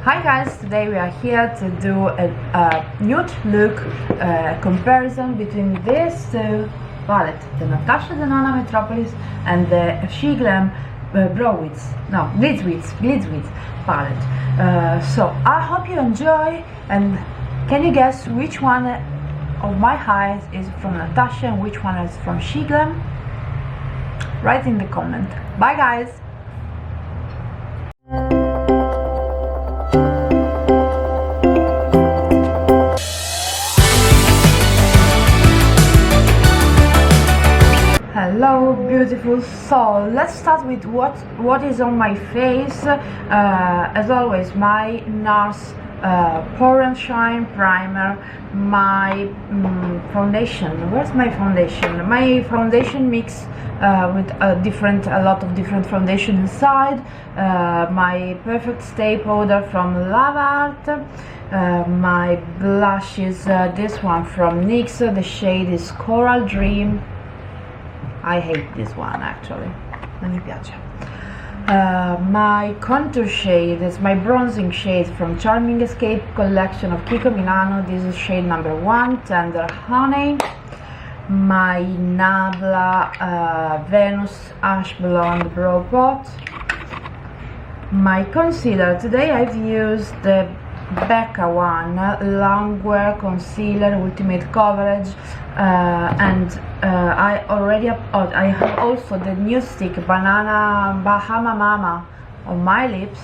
Hi guys, today we are here to do a nude look comparison between these two palettes, the Natasha Denona Metropolis and the Sheglam Glitz Wiz palette. So I hope you enjoy, and can you guess which one of my eyes is from Natasha and which one is from Sheglam? Write in the comment. Bye guys! Hello beautiful, so let's start with what is on my face. As always, my NARS Pour and Shine primer, my foundation. Where's my foundation? My foundation mix with a lot of different foundation inside. My Perfect Stay powder from Love Art. My blush is this one from NYX. The shade is Coral Dream. I hate this one actually, non mi piace. My contour shade is my bronzing shade from Charming Escape collection of Kiko Milano. This is shade number 1, Tender Honey. My Nabla Venus Ash Blonde Brow Pot. My concealer, today I've used the Becca one, Longwear Concealer Ultimate Coverage, and I have also the new stick Banana Bahama Mama on my lips,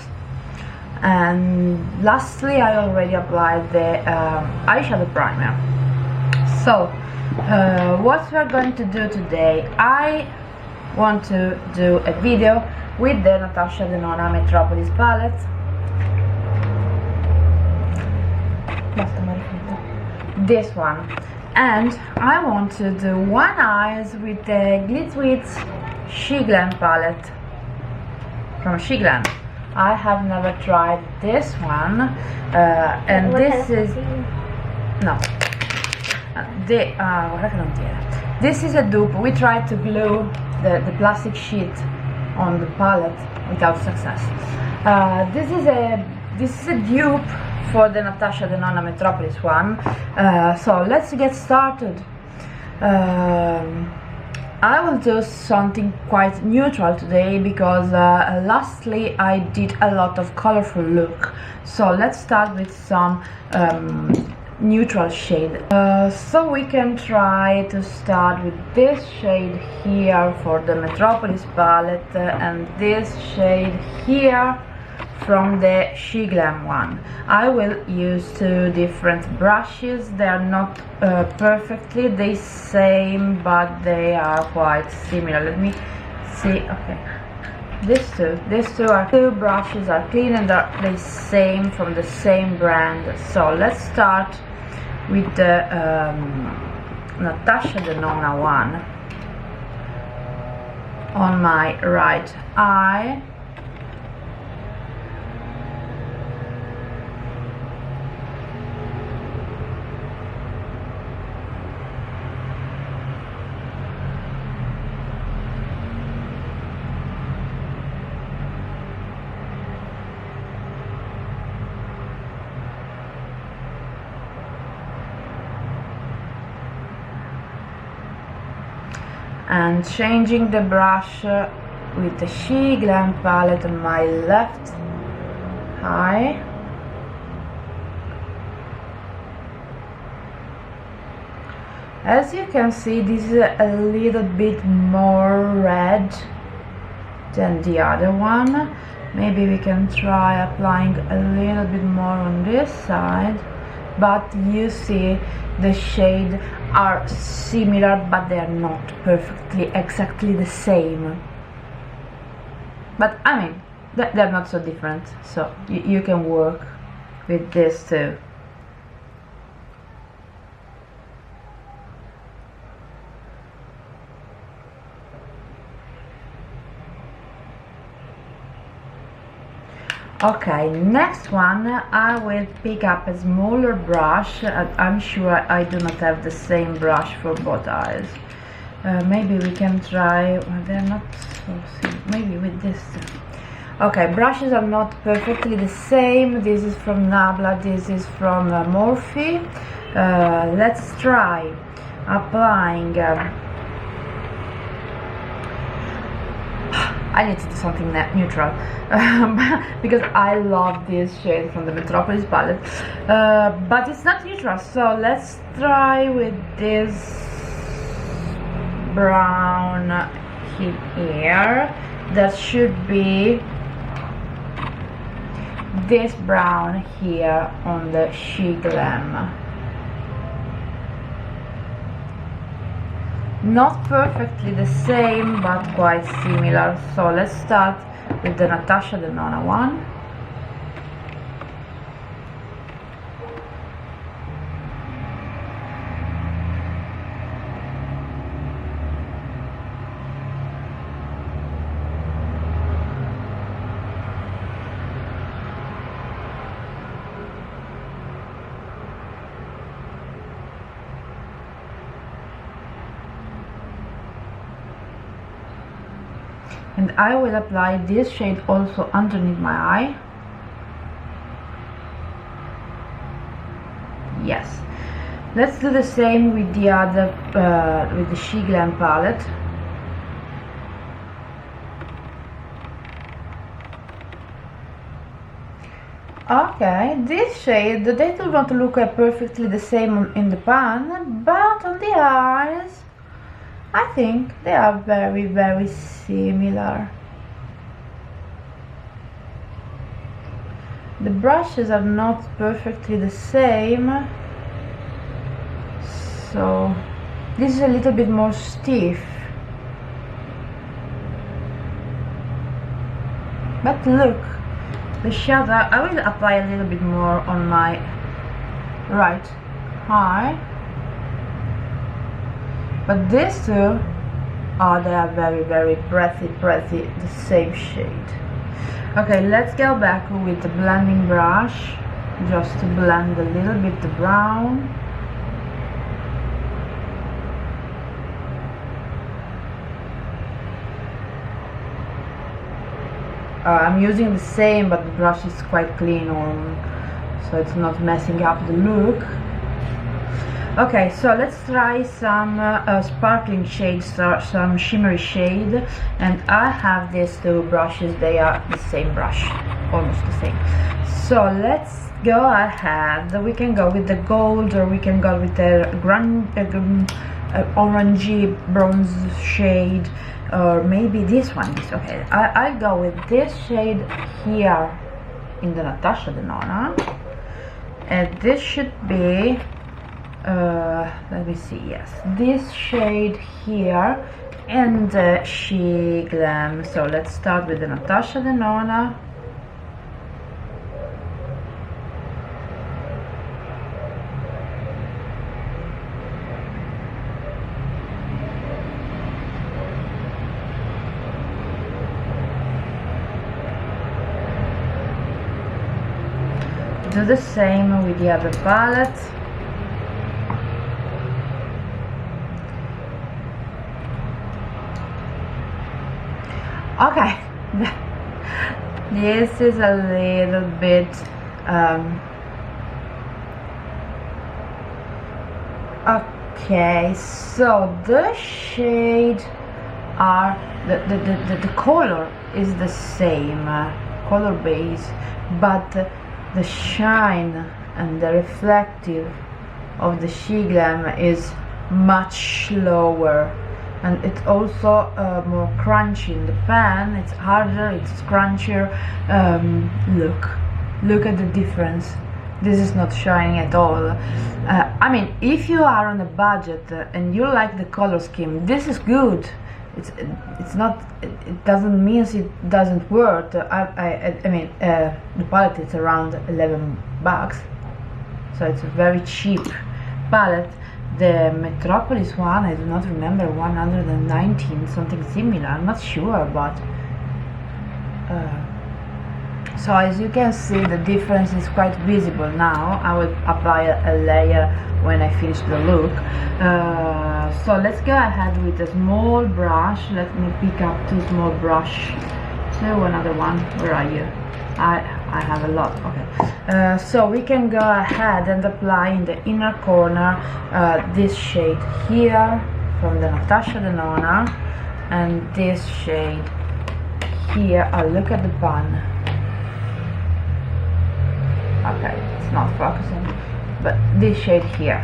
and lastly I already applied the eyeshadow primer. So what we're going to do today, I want to do a video with the Natasha Denona Metropolis palette. This one, and I want to do one eyes with the Glitz Wiz Sheglam palette from Sheglam. I have never tried this one, and this is this is a dupe. We tried to glue the plastic sheet on the palette without success. This is a dupe for the Natasha Denona Metropolis one. So let's get started. I will do something quite neutral today because lastly I did a lot of colorful look. So let's start with some neutral shade. So we can try to start with this shade here for the Metropolis palette, and this shade here from the Sheglam one. I will use two different brushes. They are not perfectly the same, but they are quite similar. Let me see. Okay, these two brushes are clean and are the same, from the same brand. So let's start with the Natasha Denona one on my right eye. And changing the brush with the Sheglam palette on my left eye. As you can see, this is a little bit more red than the other one. Maybe we can try applying a little bit more on this side, but you see the shade are similar, but they are not perfectly exactly the same. But I mean, they're not so different, so you can work with this too. Okay, next one I will pick up a smaller brush. I'm sure I do not have the same brush for both eyes. Maybe we can try, well, they're not so simple. Maybe with this. Okay, brushes are not perfectly the same. This is from Nabla, this is from Morphe. Let's try applying. I need to do something neutral because I love this shade from the Metropolis palette, but it's not neutral, so let's try with this brown here. That should be this brown here on the Sheglam. Not perfectly the same, but quite similar. So let's start with the Natasha Denona one. And I will apply this shade also underneath my eye. Yes. Let's do the same with the other, with the Sheglam palette. Okay, this shade, they do not look perfectly the same in the pan, but on the eyes, I think they are very, very similar. The brushes are not perfectly the same, so this is a little bit more stiff. But look, the shadow, I will apply a little bit more on my right eye. But these two, oh, they are very, very breathy, the same shade. Okay, let's go back with the blending brush, just to blend a little bit the brown. I'm using the same, but the brush is quite clean, so it's not messing up the look. Okay, so let's try some sparkling shades, some shimmery shade, and I have these two brushes. They are the same brush, almost the same. So let's go ahead. We can go with the gold, or we can go with the orangey bronze shade, or maybe this one is okay. I'll go with this shade here in the Natasha Denona, and this should be let me see, yes, this shade here and the Sheglam. So let's start with the Natasha Denona. Do the same with the other palette. Okay, this is a little bit okay, so the shade are the color is the same color base, but the shine and the reflective of the Sheglam is much lower, and it's also more crunchy in the pan. It's harder, it's crunchier. Look at the difference. This is not shining at all. I mean, if you are on a budget and you like the color scheme, this is good. It's not, it doesn't mean it doesn't work. I mean, the palette is around 11 bucks, so it's a very cheap palette. The Metropolis one, I do not remember, 119, something similar, I'm not sure, but so as you can see, the difference is quite visible now. I will apply a layer when I finish the look. So let's go ahead with a small brush. Let me pick up two small brush to another one. Where are you? I have a lot. Okay, so we can go ahead and apply in the inner corner this shade here from the Natasha Denona, and this shade here. Oh, look at the bun. Okay, it's not focusing, but this shade here.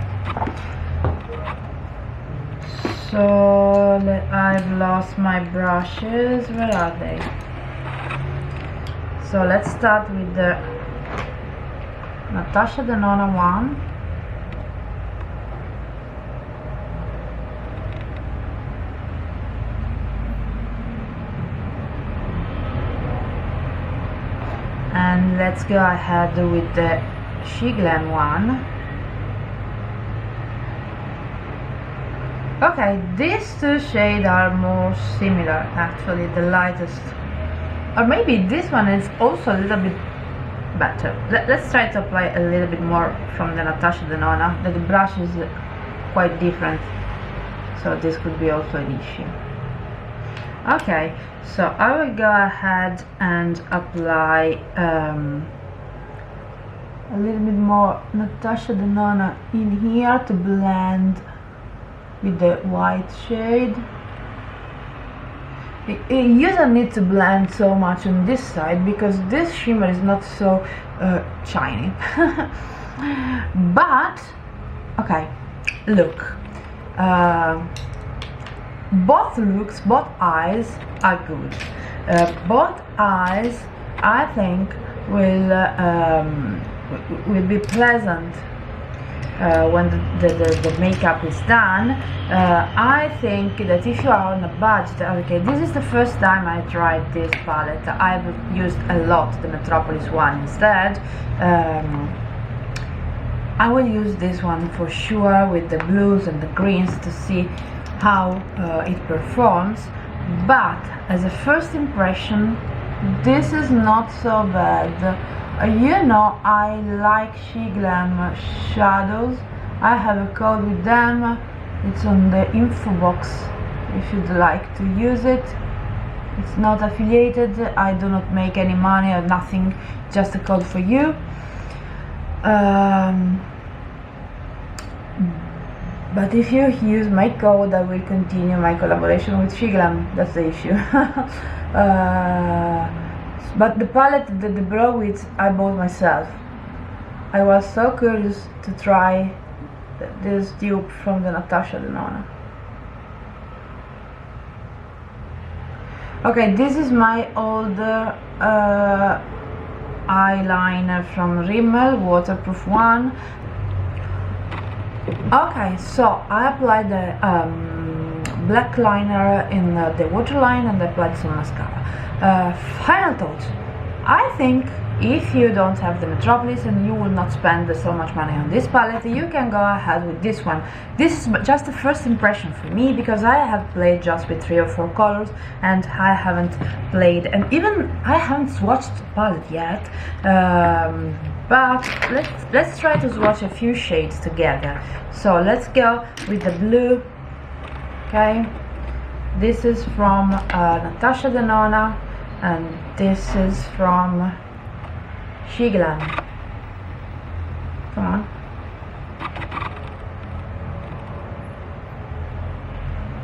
So I've lost my brushes. Where are they? So let's start with the Natasha Denona one. And let's go ahead with the Sheglam one. Okay, these two shades are more similar, actually, the lightest. Or maybe this one is also a little bit better. Let's try to apply a little bit more from the Natasha Denona. The brush is quite different, so this could be also an issue. Okay, so I will go ahead and apply a little bit more Natasha Denona in here to blend with the white shade. You don't need to blend so much on this side because this shimmer is not so shiny. But okay, look, both eyes are good. Both eyes, I think, will be pleasant when the makeup is done. I think that if you are on a budget, okay, this is the first time I tried this palette. I've used a lot the Metropolis one instead. I will use this one for sure with the blues and the greens to see how it performs, but as a first impression, this is not so bad. You know, I like Sheglam shadows. I have a code with them. It's on the info box if you'd like to use it. It's not affiliated. I do not make any money or nothing, just a code for you. But if you use my code, I will continue my collaboration with Sheglam. That's the issue. But the palette, the brow width, I bought myself. I was so curious to try this dupe from the Natasha Denona. Okay, this is my older eyeliner from Rimmel, waterproof one. Okay, so I applied the black liner in the waterline and I applied some mascara. Final thoughts. I think if you don't have the Metropolis and you will not spend so much money on this palette, you can go ahead with this one. This is just the first impression for me because I have played just with 3 or 4 colors and I haven't played, and even I haven't swatched the palette yet. But let's try to swatch a few shades together. So let's go with the blue. Okay, this is from Natasha Denona, and this is from Sheglam. Come on.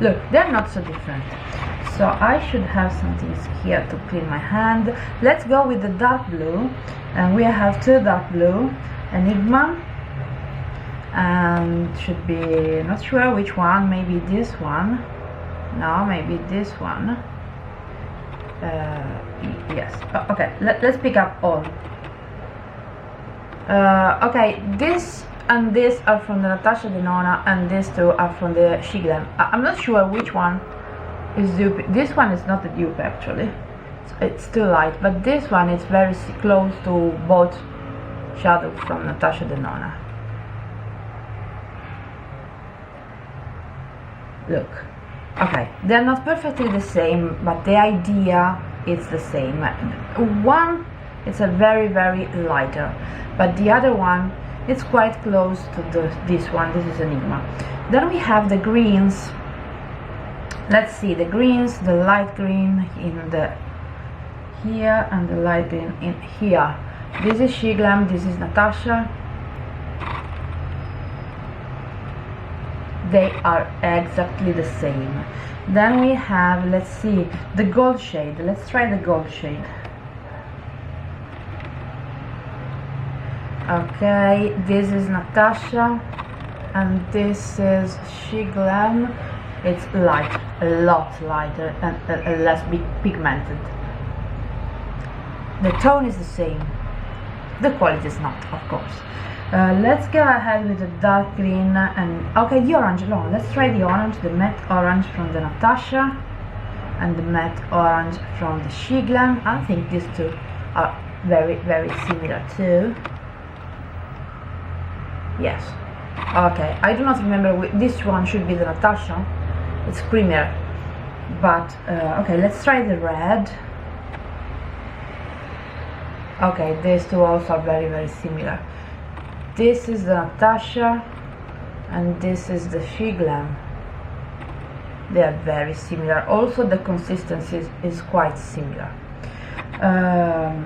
Look, they're not so different. So I should have something here to clean my hand. Let's go with the dark blue, and we have 2 dark blue, Enigma, and should be, not sure which one, maybe this one. No, maybe this one. Yes. Oh, okay, let's pick up all. Okay, this and this are from the Natasha Denona, and these 2 are from the Sheglam. I'm not sure which one is dupe. This one is not a dupe actually. It's too light, but this one is very close to both shadows from Natasha Denona. Look. Okay, they're not perfectly the same, but the idea is the same. One is a very lighter, but the other one it's quite close to this one. This is Enigma. Then we have the greens. Let's see, the greens, the light green in the here and the lighting in here. This is Sheglam, this is Natasha. They are exactly the same. Then we have, let's see, the gold shade. Let's try the gold shade. Okay, this is Natasha and this is Sheglam. It's light, a lot lighter and less pigmented. The tone is the same, the quality is not, of course. Let's go ahead with the dark green and okay, the orange. No, let's try the orange, the matte orange from the Natasha and the matte orange from the Sheglam. I think these two are very similar too. Yes. Okay, I do not remember this one should be the Natasha. It's creamier, but okay, let's try the red. Okay, these two also are very similar. This is the Natasha and this is the Sheglam. They are very similar. Also the consistency is quite similar.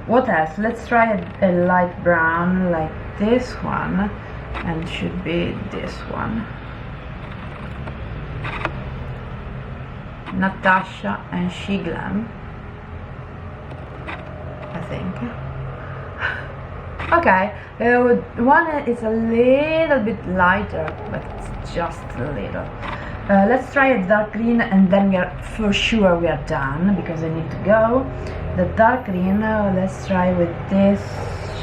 What else? Let's try a light brown like this one, and should be this one. Natasha and Sheglam, I think. Okay, one is a little bit lighter, but it's just a little. Let's try a dark green and then we are for sure we are done because I need to go. The dark green, let's try with this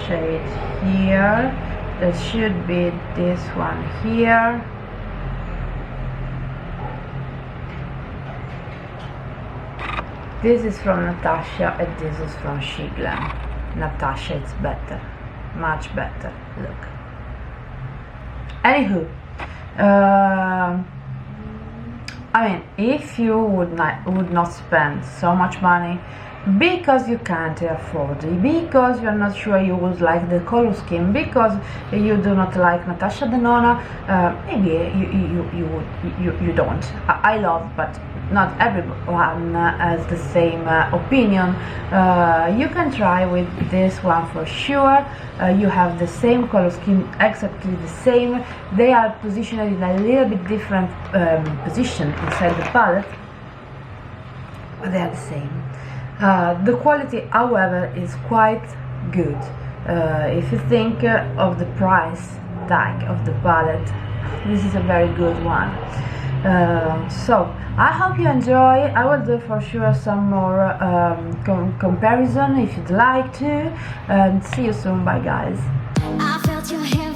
shade here. That should be this one here. This is from Natasha and this is from Sheglam. Natasha is better, much better. Look. Anywho, I mean, if you would not spend so much money because you can't afford it, because you're not sure you would like the color scheme, because you do not like Natasha Denona, maybe you don't. I love, but not everyone has the same opinion. You can try with this one for sure. You have the same color scheme, exactly the same. They are positioned in a little bit different position inside the palette, but they are the same. The quality, however, is quite good. If you think of the price tag of the palette, this is a very good one. So I hope you enjoy. I will do for sure some more comparison if you'd like to, and see you soon. Bye guys. I felt your hair